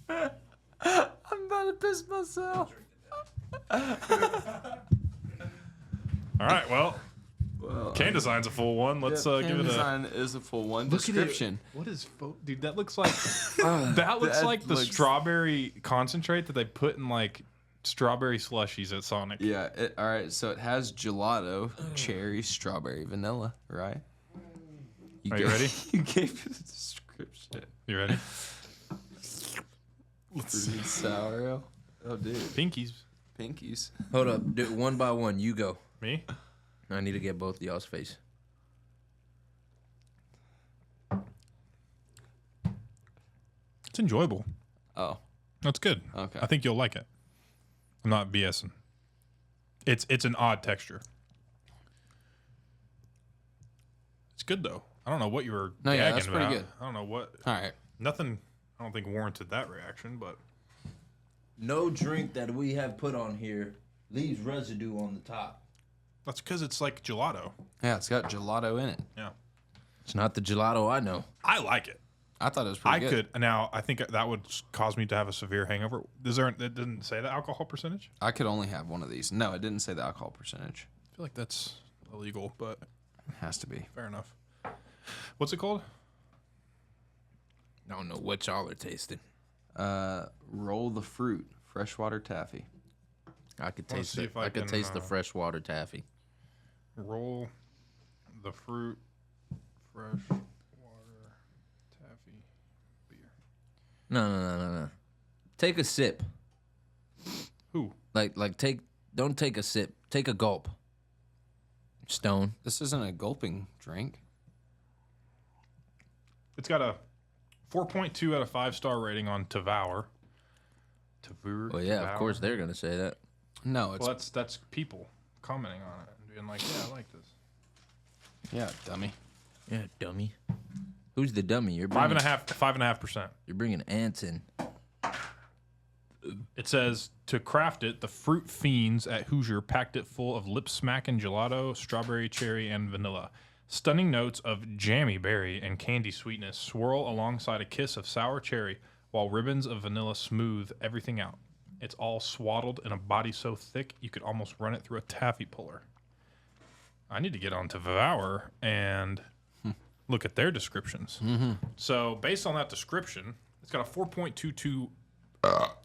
I'm about to piss myself. All right, well, Can Design's a full one. Let's give it a. Design is a full one. Look at it. Description. What is dude? That looks like that looks that like the looks- strawberry concentrate that they put in like strawberry slushies at Sonic. Yeah. All right. So it has gelato, cherry, strawberry, vanilla. Right. Are you ready? You gave it a description. You ready? Let's Fruity sour ale. Oh, dude. Pinkies. Pinkies. Hold up, do it one by one. You go. Me? I need to get both of y'all's face. It's enjoyable. Oh. That's good. Okay. I think you'll like it. I'm not BSing. It's an odd texture. It's good though. I don't know what you were No, yeah, gagging that's pretty about. good. I don't know what. All right. Nothing. I don't think warranted that reaction, but No drink that we have put on here leaves residue on the top. that's because it's like gelato. Yeah, it's got gelato in it. Yeah, It's not the gelato I know. I like it. I thought it was pretty I good. could now. I think that would cause me to have a severe hangover. Is there? It didn't say the alcohol percentage. I could only have one of these. No, it didn't say the alcohol percentage. I feel like that's illegal, but It has to be. fair enough. What's it called? I don't know what y'all are tasting. Roll the fruit, freshwater taffy. I could Wanna taste see it. if I I could can, taste the freshwater taffy. Roll the fruit, fresh water, taffy, beer. No. Take a sip. Who? Like don't take a sip. Take a gulp. Stone. This isn't a gulping drink. It's got a 4.2 out of 5-star rating on Devour. Well, yeah, of course they're gonna say that. No, it's Well, that's people commenting on it and being like, "Yeah, I like this." yeah, dummy. Yeah, dummy. Who's the dummy? You're 5.5%. You're bringing ants in. It says to craft it, the fruit fiends at Hoosier packed it full of lip smacking gelato, strawberry, cherry, and vanilla. Stunning notes of jammy berry and candy sweetness swirl alongside a kiss of sour cherry, while ribbons of vanilla smooth everything out. It's all swaddled in a body so thick you could almost run it through a taffy puller. I need to get on to Devour and look at their descriptions. So based on that description, it's got a 4.22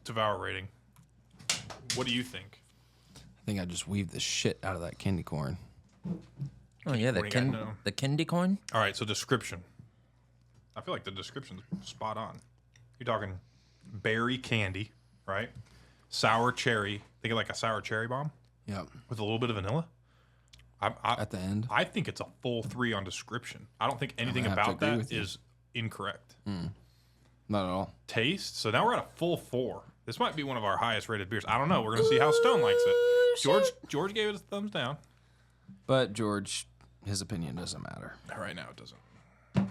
Devour rating. What do you think? I think I just weaved the shit out of that candy corn. Oh yeah, What do you got now? the candy corn. All right, so description. I feel like the description's spot on. You're talking berry candy, right? Sour cherry. Think of like a sour cherry bomb Yep. with a little bit of vanilla. At the end. I think it's a full 3 on description. I don't think anything have to about agree that with you. is incorrect. Not at all. Taste. So now we're at a full 4. This might be one of our highest rated beers. I don't know. We're gonna see how Stone likes it. George gave it a thumbs down. But George, his opinion doesn't matter. Right now it doesn't.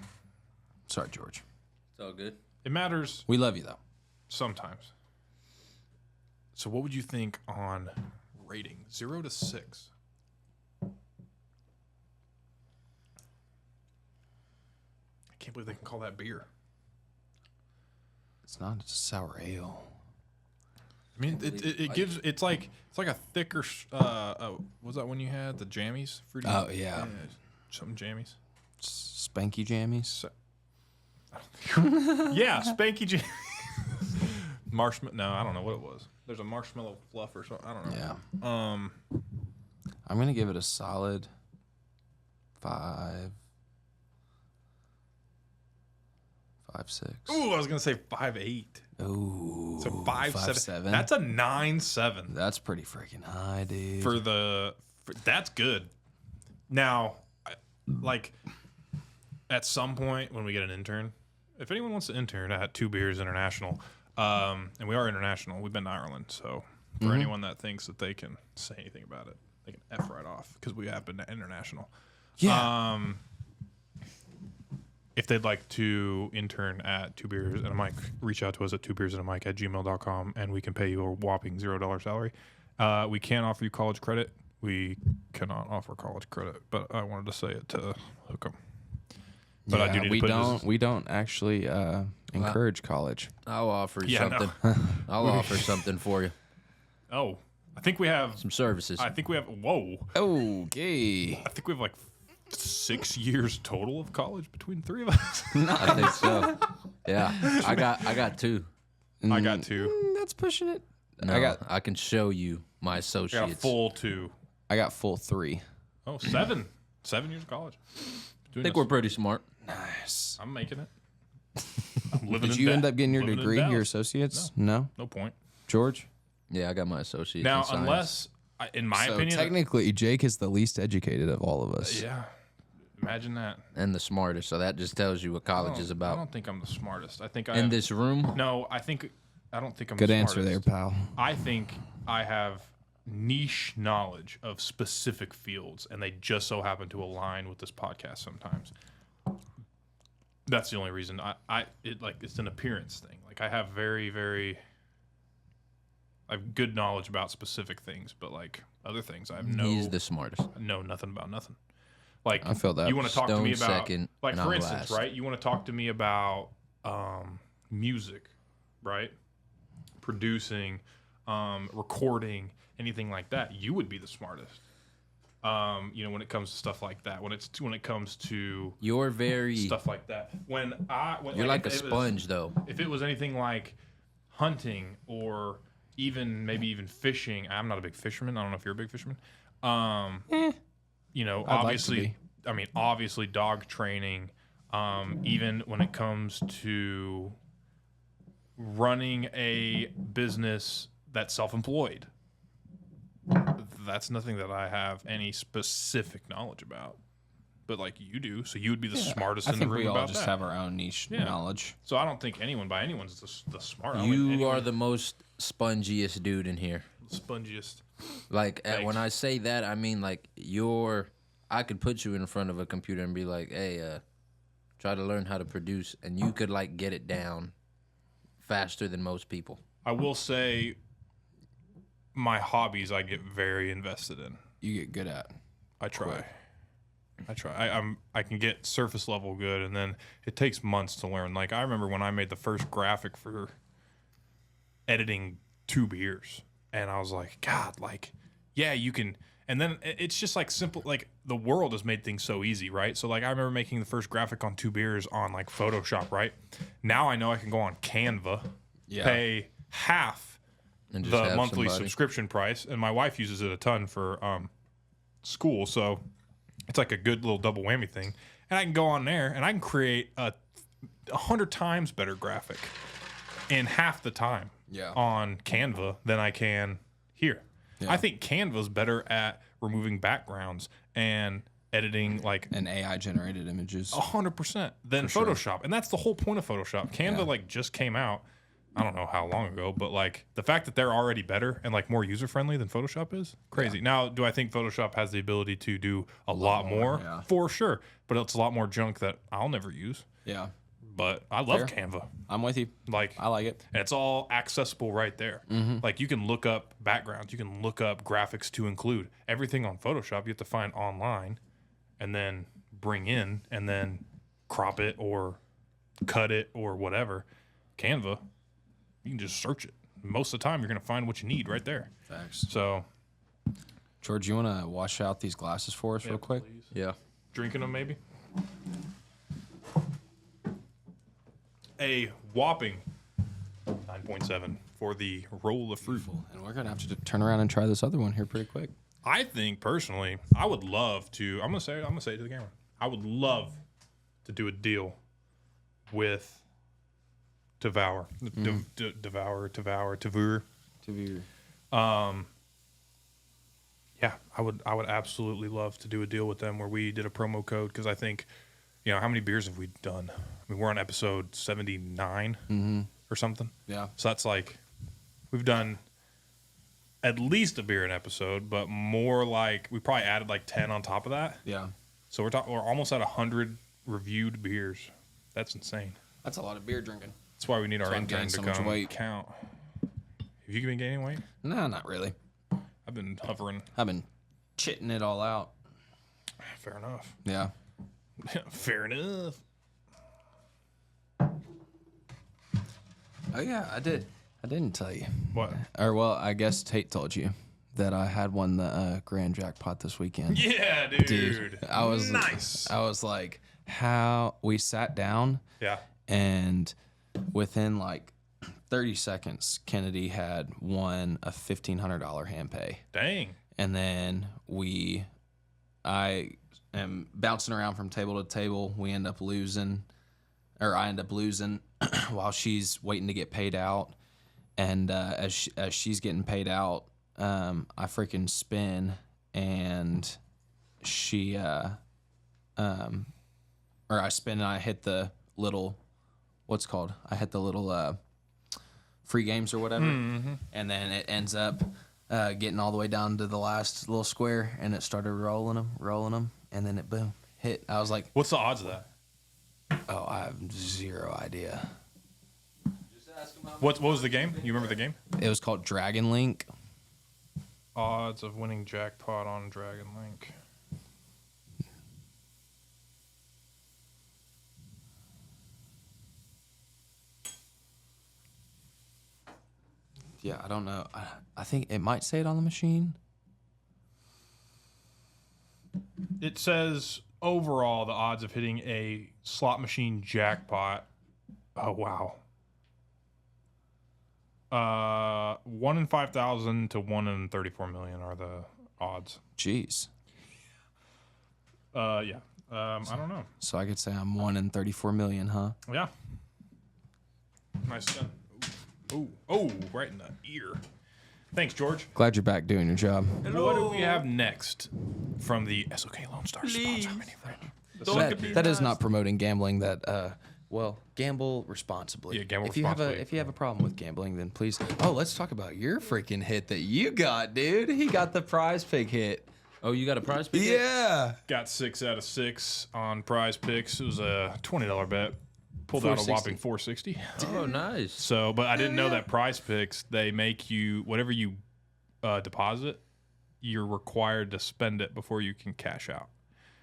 Sorry, George. It's all good. It matters We love you though. sometimes. So what would you think on rating 0 to 6? I can't believe they can call that beer. It's not. It's a sour ale. I mean, it gives it's like a thicker. Was that one you had the jammies? Fruity. Oh, yeah. Something jammies. Spanky jammies. So, yeah, spanky jam. Marshmallow. No, I don't know what it was. There's a marshmallow fluff or something. I don't know. Yeah. I'm gonna give it a solid 5. 5.6. Ooh, I was gonna say 5.8. Ooh. So 5.7. 5.7. That's a 9.7 That's pretty freaking high, dude. that's good. Now, like at some point when we get an intern, if anyone wants to intern at Two Beers International, and we are international, we've been to Ireland, so for anyone that thinks that they can say anything about it, they can F right off because we have been to international. yeah. If they'd like to intern at Two Beers and a Mic, reach out to us at twobeersandamic@gmail.com and we can pay you a whopping $0 salary. We can't offer you college credit. We cannot offer college credit, but I wanted to say it to hook them. But I do need we to put don't. this. We don't actually encourage college. I'll offer you Yeah, no. something. I'll offer something for you. Oh, I think we have. Some services. I think we have. Whoa. Okay. I think we have like 6 years total of college between 3 of us. I think so. Yeah, I got 2. I got 2. That's pushing it. No, I can show you my I got a associates. full 2. I got full 3. Oh, 7. 7 years of college. I think we're pretty smart. Nice. I'm making it. I'm living Did in you debt. end up getting your Living in degree, your Dallas. associates? No. No point. George? Yeah, I got my associates. Now, in science. unless, in my So opinion, technically, Jake is the least educated of all of us. yeah, imagine that. and the smartest, so that just tells you what college is I about. don't think I'm the smartest. I think I In have, this room, No, I don't think I'm Good the answer there, smartest. pal. I think I have niche knowledge of specific fields, and they just so happen to align with this podcast sometimes. That's the only reason it's an appearance thing. Like I have I have good knowledge about specific things, but like other things I have he's the smartest. know nothing about nothing. Like I feel that. you want to talk to me Stone about second, like and for I'm instance, last. right? You want to talk to me about music, right? Producing, recording, anything like that. You would be the smartest. When it comes to stuff like that. When it comes to You're very. stuff like that. When You're like a if it was- sponge, though. if it was anything like hunting or maybe even fishing, I'm not a big fisherman. I don't know if you're a big fisherman. I'd Obviously, obviously dog training, even when it comes to running a business that's self-employed. That's nothing that I have any specific knowledge about. But like you do, so you would be the smartest I in the think room we all about just that. have our own niche knowledge. So I don't think anyone by anyone's the smart. I don't think You anyone are the most spongiest dude in here. spongiest. Like Thanks. when I say that, I mean like I could put you in front of a computer and be like, "Hey, try to learn how to produce," and you could like get it down faster than most people. I will say, my hobbies I get very invested in. You get good at. I try. I can get surface level good, and then it takes months to learn. Like I remember when I made the first graphic for editing 2 beers, and I was like, God, like, yeah, you can. And then it's just like simple. Like the world has made things so easy, right? So like I remember making the first graphic on 2 beers on like Photoshop, right? Now I know I can go on Canva, pay half And just the have monthly somebody. subscription price, and my wife uses it a ton for school, so it's like a good little double whammy thing. And I can go on there and I can create a 100 times better graphic in half the time on Canva than I can here. I think Canva's better at removing backgrounds and editing like And AI generated images. 100% than Photoshop. And that's the whole point of Photoshop. Canva like just came out. I don't know how long ago, but like the fact that they're already better and like more user friendly than Photoshop is crazy. Now, do I think Photoshop has the ability to do a lot more? yeah. For sure. But it's a lot more junk that I'll never use. Yeah. But I love Fair. Canva. I'm with you. Like I like it. and it's all accessible right there. Like you can look up backgrounds, you can look up graphics to include. Everything on Photoshop you have to find online and then bring in and then crop it or cut it or whatever. Canva, you can just search it. Most of the time you're going to find what you need right there. Thanks. So, George, you want to wash out these glasses for us real quick? please. Yeah. Drinking them maybe. A whopping 9.7 for the roll of fruit. And we're going to have to turn around and try this other one here pretty quick. I think personally, I would love to. I'm gonna say it to the camera. I would love to do a deal with Devour. Tavur. Yeah, I would absolutely love to do a deal with them where we did a promo code because I think, how many beers have we done? I mean, we're on episode 79 or something. Yeah. So that's like we've done at least a beer an episode, but more like we probably added like 10 on top of that. Yeah. So we're almost at 100 reviewed beers. That's insane. That's a lot of beer drinking. That's why we need our why I'm intern gaining to so much come weight. count. Have you been gaining weight? No, not really. I've been hovering. I've been chitting it all out. Fair enough. Yeah. Fair enough. Oh, yeah, I did. I didn't tell you. What? Or, well, I guess Tate told you that I had won the grand jackpot this weekend. Yeah, dude. Dude, I was nice. I was like, how we sat down Yeah. and within like 30 seconds, Kennedy had won a $1,500 hand pay. Dang. And then I am bouncing around from table to table. I end up losing while she's waiting to get paid out. And as she's getting paid out, I freaking spin, and I spin and I hit the little, I hit the little free games or whatever, and then it ends up getting all the way down to the last little square, and it started rolling them, and then it boom hit. I was like, What's the odds of that? oh, I have zero idea. What was the game? You remember the game? It was called Dragon Link. Odds of winning jackpot on Dragon Link. Yeah, I don't know. I think it might say it on the machine. It says overall the odds of hitting a slot machine jackpot. Oh wow. 1 in 5,000 to 1 in 34 million are the odds. Jeez. Yeah. I don't know. So I could say I'm 1 in 34 million, huh? Yeah. Nice done. Oh, right in the ear. Thanks, George. Glad you're back doing your job. What do we have next from the SOK Lone Star sponsor, mini friend? That is not promoting gambling. Gamble responsibly. Yeah, gamble if you have responsibly. if you have a problem with gambling, then please. Oh, let's talk about your freaking hit that you got, dude. He got the Prize Pig hit. Oh, you got a prize pick? Yeah. Got 6 out of 6 on Prize Picks. It was a $20 bet. Pulled out a 460. whopping 460. Oh, nice. So, but I didn't know that Prize Picks, they make you, whatever you deposit, you're required to spend it before you can cash out.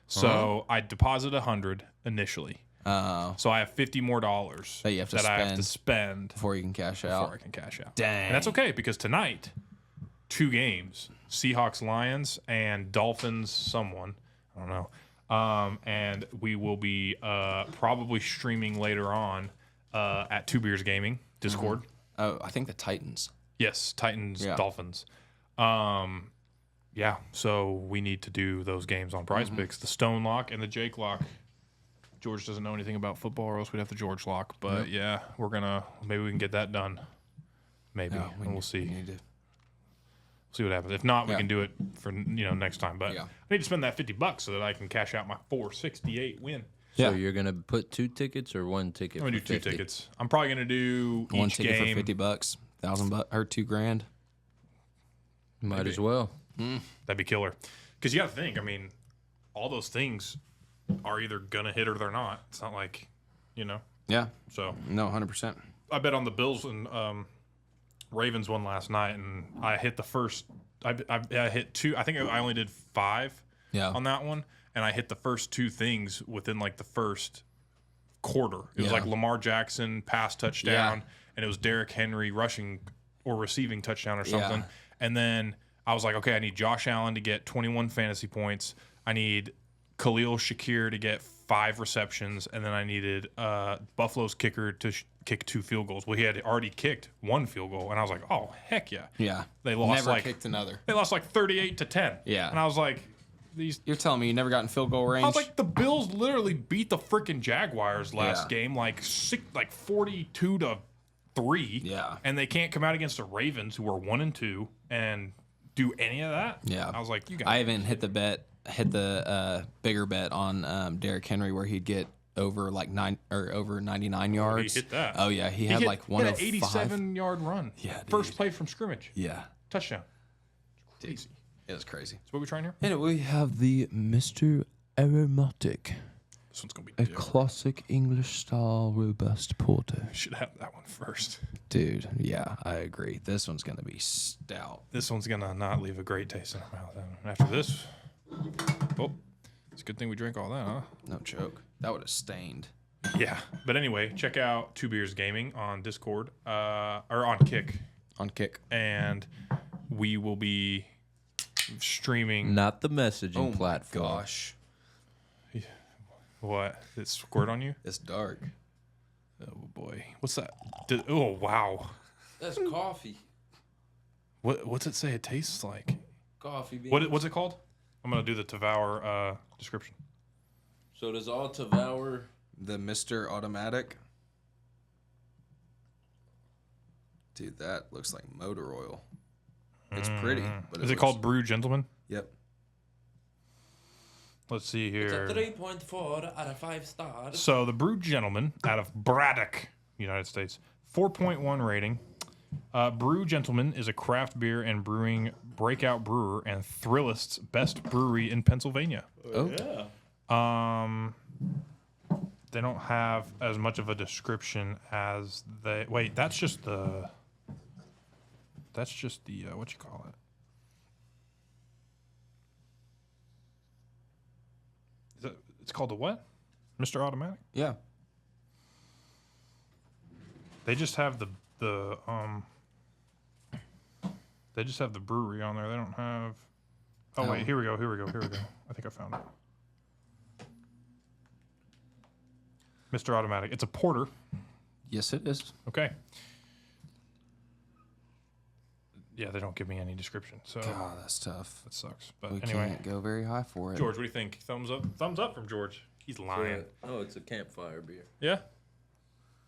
So I deposited 100 initially. So I have 50 more dollars That you have to I have to spend before you can cash before out. I can cash out. Dang. And that's okay because tonight, 2 games, Seahawks Lions and Dolphins someone, I don't know. And we will be probably streaming later on at Two Beers Gaming Discord. Oh, I think the Titans. Yes, Titans, Yeah. Dolphins. Yeah, so we need to do those games on Prize Picks, the Stone Lock and the Jake Lock. George doesn't know anything about football, or else we'd have the George Lock. But yeah, maybe we can get that done. Maybe, Yeah, and we'll see. we need to- See what happens. If not, we Yeah. can do it for next time. But Yeah. I need to spend that $50 so that I can cash out my 468 win. So Yeah. you're going to put 2 tickets or 1 ticket? I'm gonna for do 2 50? tickets. I'm probably gonna do One each ticket game. for $50, $1,000 or $2,000. Might Maybe. as well. That'd be killer. Because you got to think. I mean, all those things are either gonna hit or they're not. It's not like, Yeah. So No, 100%. I bet on the Bills and Ravens one last night, and I hit the first. I hit 2. I think I only did 5 Yeah. on that one, and I hit the first 2 things within like the first quarter. It was Yeah. like Lamar Jackson pass touchdown, and it was Derrick Henry rushing or receiving touchdown or something. Yeah. And then I was like, okay, I need Josh Allen to get 21 fantasy points. I need Khalil Shakir to get 5 receptions, and then I needed Buffalo's kicker to kick 2 field goals. Well, he had already kicked 1 field goal, and I was like, oh heck yeah. Yeah. They lost Never like kicked another. they lost like 38-10. Yeah. And I was like, these. You're telling me you never got in field goal range? I was like, the Bills literally beat the freaking Jaguars last Yeah. game, like 42-3. Yeah. And they can't come out against the Ravens, who are 1-2, and do any of that. Yeah. I was like, you guys. I even hit the bigger bet on Derrick Henry where he'd get over like over 99 yards. hit that. Oh yeah, he had hit, like he had an 105. 87-yard run. Yeah, dude. First play from scrimmage. Yeah, Touchdown. Crazy. it was crazy. So what are we trying here? And we have the Mr. Aromatic, This one's going to be a different. classic English style robust porter. Should have that one first. Dude, yeah, I agree. This one's gonna be stout. This one's going to not leave a great taste in our mouth. After this, it's a good thing we drank all that, huh? No joke. That would have stained. Yeah. But anyway, check out Two Beers Gaming on Discord or on Kick. On kick. And we will be streaming. Not the messaging Oh my platform. gosh, What? Did it squirt on you? it's dark. Oh boy, what's that? Oh wow, That's coffee. what's it say? It tastes like. Coffee beans. What's it called? I'm gonna do the Tavour description. So does all Tavour... The Mr. Automatic. Dude, that looks like motor oil. It's pretty, but Is it called Brew Gentleman? Yep. Let's see It's a here. 3.4 out of 5 stars. So the Brew Gentleman out of Braddock, United States, 4.1 rating. Brew Gentleman is a craft beer and brewing breakout brewer and Thrillist's best brewery in Pennsylvania. Oh, They don't have as much of a description as they. Wait, that's just the. That's just the what you call it? Is that, it's called the what? Mr. Automatic. yeah. They just have the They just have the brewery on there. They don't have. Oh wait, here we go. I think I found it. Mr. Automatic. It's a porter. Yes, it is. Okay. Yeah, they don't give me any description, so God, that's tough. that sucks. But We anyway, can't go very high for it. George, what do you think? Thumbs up? Thumbs up from George. He's lying. Oh, it's a campfire beer. Yeah.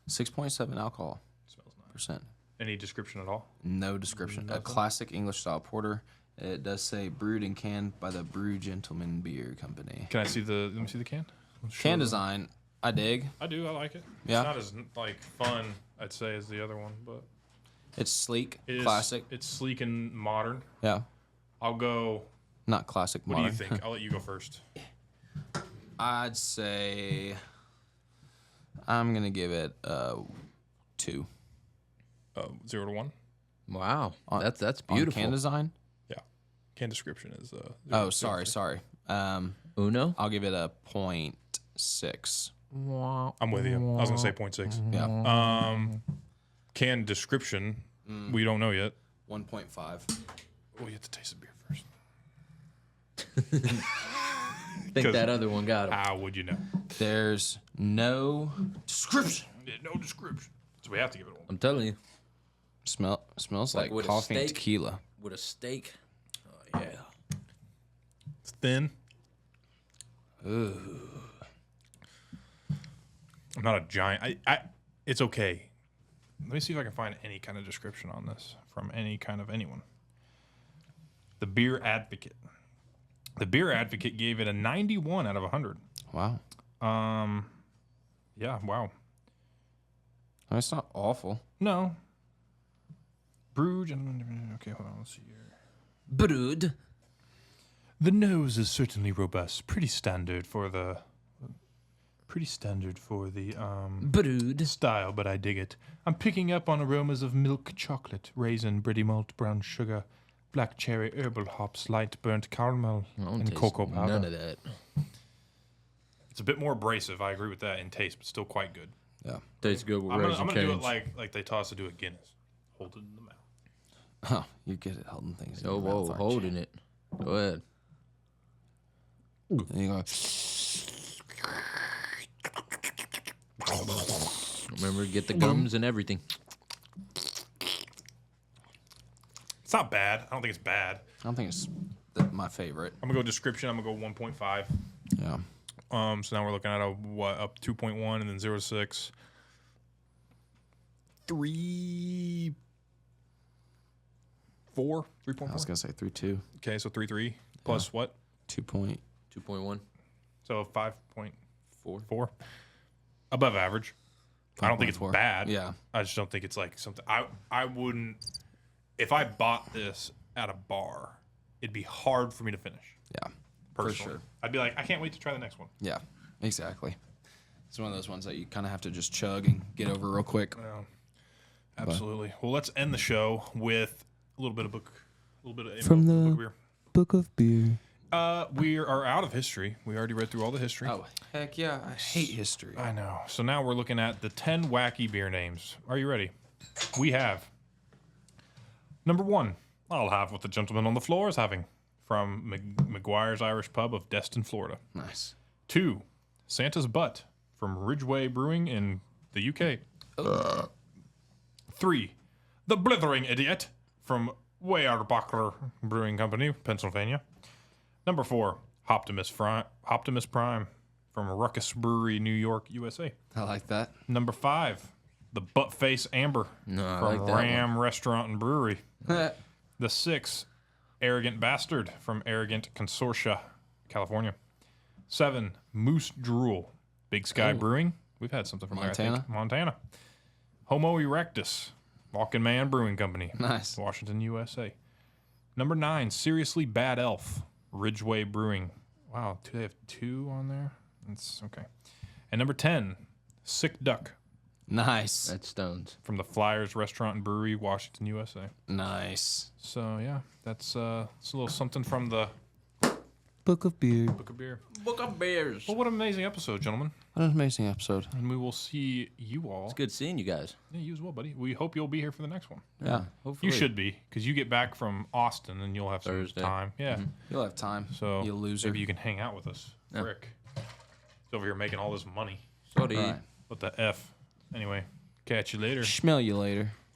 6.7 alcohol Smells nice. percent. Any description at all? No description. A Nothing? classic English style porter. It does say brewed and canned by the Brew Gentleman Beer Company. Can I see the? Let me see the can. Can design, I dig. I do. I like it. Yeah. It's not as like fun, I'd say, as the other one, but It's sleek, it is, classic. It's sleek and modern. Yeah, I'll go. not classic. What modern. do you think? I'll let you go first. I'd say I'm gonna give it 2. 0 to 1. Wow, On- that's On beautiful. can design. Yeah. Can description is. 0 Oh, to sorry. 3. Uno. I'll give it a 0.6. I'm with you. I was gonna say 0.6. Yeah, Can description. We don't know yet. 1.5. We have to taste the beer first. Think that other one got him. How would you know? There's no description. No description. So we have to give it a 1. I'm telling you, Smells Like like with a coffee and steak? tequila. with a steak. Oh yeah. It's thin. Ooh. I'm not a giant. I. It's okay. Let me see if I can find any kind of description on this from any kind of anyone. The Beer Advocate. The Beer Advocate gave it a 91 out of 100. Wow. Yeah. Wow. I mean, it's not awful. No. Brewed. Okay, hold on. Let's see here. Brewed. The nose is certainly robust. Pretty standard for the Brewed. style, but I dig it. I'm picking up on aromas of milk chocolate, raisin, bready malt, brown sugar, black cherry, herbal hops, light burnt caramel, I don't and taste cocoa powder. None of that. It's a bit more abrasive. I agree with that in taste, but still quite good. Yeah. Tastes good with I'm raisin gonna do it canes. like they taught us to do a Guinness. Hold it in the mouth. Huh. You're good at holding things. In Oh, your whoa, mouth, aren't holding it. Go ahead. you? And you go, Remember, get the gums and everything. It's not bad. I don't think it's bad. I don't think it's my favorite. I'm gonna go description. I'm gonna go 1.5. Yeah. So now we're looking at a what up 2.1 and then 0 to 6. 3. 4. I was 3.4. gonna say 3.2. Okay, so 3.3 plus what? 2.1. 2.1. So 5.4. Four. Above average. I don't think it's 5.4. bad. Yeah. I just don't think it's like something I wouldn't if I bought this at a bar, it'd be hard for me to finish. Yeah. Personally. sure. I'd be like, I can't wait to try the next one. Yeah. Exactly. It's one of those ones that you kind of have to just chug and get over real quick. Yeah. Absolutely. Well, let's end the show with a little bit of book From the book of beer. Book of Beer. We are out of history. We already read through all the history. Oh, heck yeah. I hate history. I know. So now we're looking at the 10 wacky beer names. Are you ready? We have number 1. I'll have what the gentleman on the floor is having. from McGuire's Irish Pub of Destin, Florida. Nice. 2, Santa's Butt from Ridgeway Brewing in the UK. 3, The Blithering Idiot from Weyerbacher Brewing Company, Pennsylvania. Number 4, Optimus Prime from Ruckus Brewery, New York, USA. I like that. Number 5, The Buttface Amber No, I from like that Ram Restaurant and Brewery. The 6, Arrogant Bastard from Arrogant Consortia, California. 7, Moose Drool, Big Sky Brewing. We've had something from there, I think. Montana. Homo erectus, Walking Man Brewing Company. Nice. Washington, USA. Number 9, Seriously Bad Elf, Ridgeway Brewing. Wow, do they have 2 on there? That's okay. And number 10, Sick Duck Nice. That's Stones. from the Flyers Restaurant and Brewery, Washington, USA. Nice. So yeah, that's it's a little something from the Book of Beer. Book of Beer. Book of Bears. Well, what an amazing episode, gentlemen. What an amazing episode. And we will see you all. It's good seeing you guys. Yeah, you as well, buddy. We hope you'll be here for the next one. Yeah. Hopefully. You should be, because you get back from Austin and you'll have some Thursday. time. Yeah. You'll have time. So you loser. maybe you can hang out with us. Yeah. Rick. He's over here making all this money. Sorry. Right. What the F? Anyway, catch you later. Smell you later.